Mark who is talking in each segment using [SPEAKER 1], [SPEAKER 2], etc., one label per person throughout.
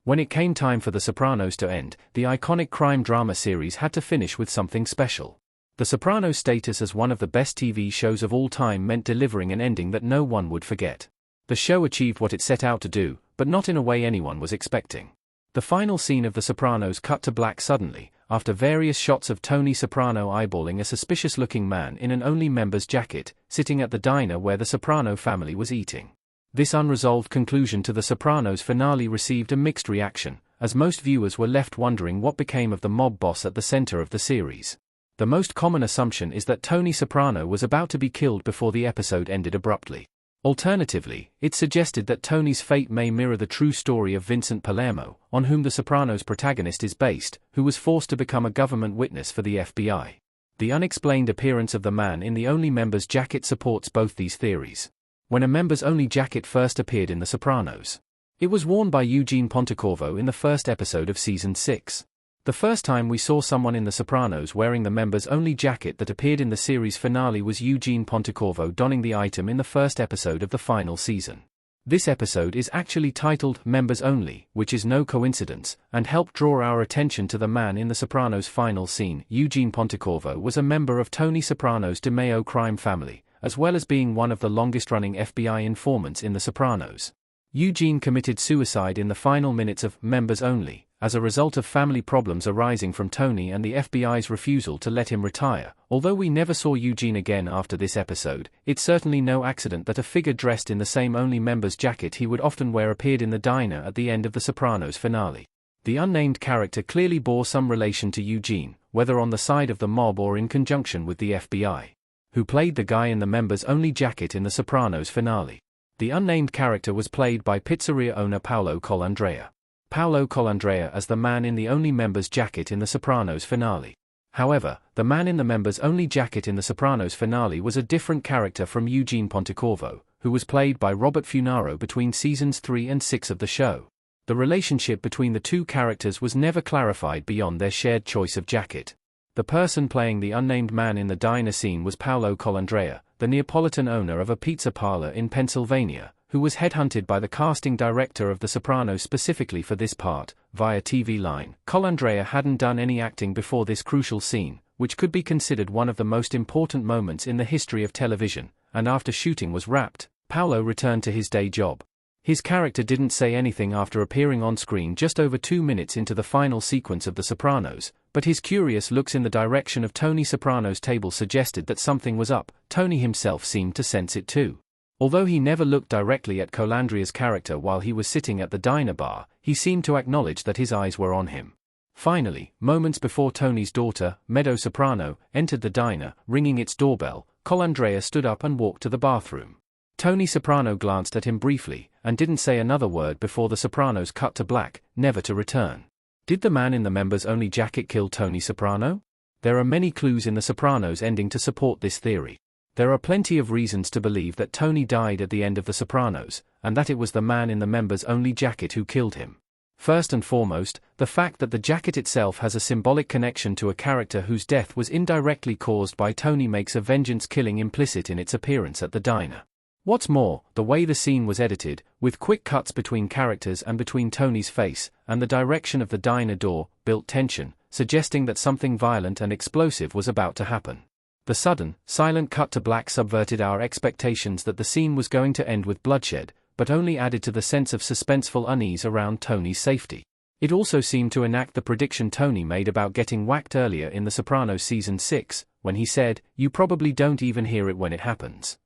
[SPEAKER 1] When it came time for The Sopranos to end, the iconic crime drama series had to finish with something special. The Sopranos' status as one of the best TV shows of all time meant delivering an ending that no one would forget. The show achieved what it set out to do, but not in a way anyone was expecting. The final scene of The Sopranos cut to black suddenly, after various shots of Tony Soprano eyeballing a suspicious-looking man in an only member's jacket, sitting at the diner where the Soprano family was eating. This unresolved conclusion to The Sopranos finale received a mixed reaction, as most viewers were left wondering what became of the mob boss at the center of the series. The most common assumption is that Tony Soprano was about to be killed before the episode ended abruptly. Alternatively, it suggested that Tony's fate may mirror the true story of Vincent Palermo, on whom The Sopranos' protagonist is based, who was forced to become a government witness for the FBI. The unexplained appearance of the man in the only member's jacket supports both these theories. When a members only jacket first appeared in The Sopranos, it was worn by Eugene Pontecorvo in the first episode of Season 6. The first time we saw someone in The Sopranos wearing the members-only jacket that appeared in the series finale was Eugene Pontecorvo donning the item in the first episode of the final season. This episode is actually titled Members Only, which is no coincidence, and helped draw our attention to the man in The Sopranos' final scene. Eugene Pontecorvo was a member of Tony Soprano's DeMeo crime family, as well as being one of the longest-running FBI informants in The Sopranos. Eugene committed suicide in the final minutes of Members Only, as a result of family problems arising from Tony and the FBI's refusal to let him retire. Although we never saw Eugene again after this episode, it's certainly no accident that a figure dressed in the same only member's jacket he would often wear appeared in the diner at the end of The Sopranos finale. The unnamed character clearly bore some relation to Eugene, whether on the side of the mob or in conjunction with the FBI. Who played the guy in the members only jacket in The Sopranos finale? The unnamed character was played by pizzeria owner Paolo Colandrea. Paolo Colandrea as the man in the only member's jacket in The Sopranos finale. However, the man in the members only jacket in The Sopranos finale was a different character from Eugene Pontecorvo, who was played by Robert Funaro between seasons 3 and 6 of the show. The relationship between the two characters was never clarified beyond their shared choice of jacket. The person playing the unnamed man in the diner scene was Paolo Colandrea, the Neapolitan owner of a pizza parlor in Pennsylvania, who was headhunted by the casting director of The Sopranos specifically for this part, via TV Line. Colandrea hadn't done any acting before this crucial scene, which could be considered one of the most important moments in the history of television, and after shooting was wrapped, Paolo returned to his day job. His character didn't say anything after appearing on screen just over 2 minutes into the final sequence of The Sopranos, but his curious looks in the direction of Tony Soprano's table suggested that something was up. Tony himself seemed to sense it too. Although he never looked directly at Colandrea's character while he was sitting at the diner bar, he seemed to acknowledge that his eyes were on him. Finally, moments before Tony's daughter, Meadow Soprano, entered the diner, ringing its doorbell, Colandrea stood up and walked to the bathroom. Tony Soprano glanced at him briefly, and didn't say another word before The Sopranos cut to black, never to return. Did the man in the members-only jacket kill Tony Soprano? There are many clues in The Sopranos ending to support this theory. There are plenty of reasons to believe that Tony died at the end of The Sopranos, and that it was the man in the members-only jacket who killed him. First and foremost, the fact that the jacket itself has a symbolic connection to a character whose death was indirectly caused by Tony makes a vengeance killing implicit in its appearance at the diner. What's more, the way the scene was edited, with quick cuts between characters and between Tony's face, and the direction of the diner door, built tension, suggesting that something violent and explosive was about to happen. The sudden, silent cut to black subverted our expectations that the scene was going to end with bloodshed, but only added to the sense of suspenseful unease around Tony's safety. It also seemed to enact the prediction Tony made about getting whacked earlier in The Sopranos Season 6, when he said, "You probably don't even hear it when it happens."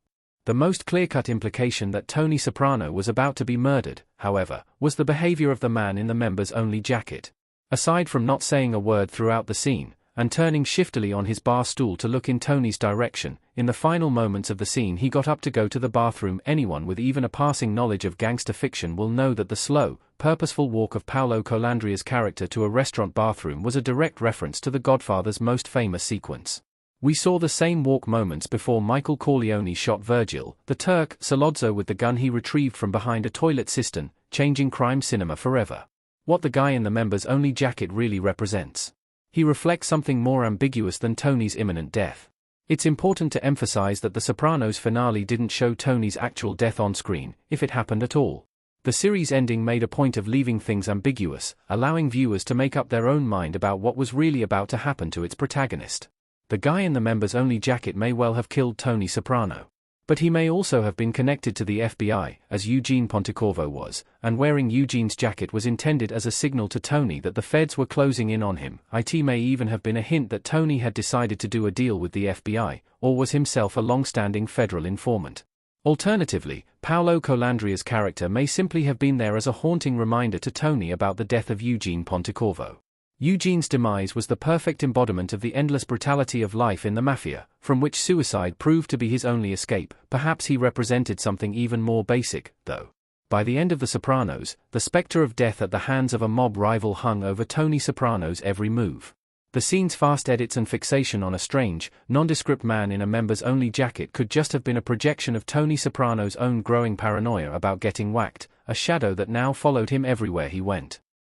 [SPEAKER 1] The most clear-cut implication that Tony Soprano was about to be murdered, however, was the behavior of the man in the members-only jacket. Aside from not saying a word throughout the scene, and turning shiftily on his bar stool to look in Tony's direction, in the final moments of the scene he got up to go to the bathroom. Anyone with even a passing knowledge of gangster fiction will know that the slow, purposeful walk of Paolo Colandrea's character to a restaurant bathroom was a direct reference to The Godfather's most famous sequence. We saw the same walk moments before Michael Corleone shot Virgil, the Turk, Sollozzo with the gun he retrieved from behind a toilet cistern, changing crime cinema forever. What the guy in the members-only jacket really represents. He reflects something more ambiguous than Tony's imminent death. It's important to emphasize that The Sopranos finale didn't show Tony's actual death on screen, if it happened at all. The series ending made a point of leaving things ambiguous, allowing viewers to make up their own mind about what was really about to happen to its protagonist. The guy in the members-only jacket may well have killed Tony Soprano. But he may also have been connected to the FBI, as Eugene Pontecorvo was, and wearing Eugene's jacket was intended as a signal to Tony that the feds were closing in on him. It may even have been a hint that Tony had decided to do a deal with the FBI, or was himself a long-standing federal informant. Alternatively, Paolo Colandria's character may simply have been there as a haunting reminder to Tony about the death of Eugene Pontecorvo. Eugene's demise was the perfect embodiment of the endless brutality of life in the mafia, from which suicide proved to be his only escape. Perhaps he represented something even more basic, though. By the end of The Sopranos, the specter of death at the hands of a mob rival hung over Tony Soprano's every move. The scene's fast edits and fixation on a strange, nondescript man in a members-only jacket could just have been a projection of Tony Soprano's own growing paranoia about getting whacked, a shadow that now followed him everywhere he went.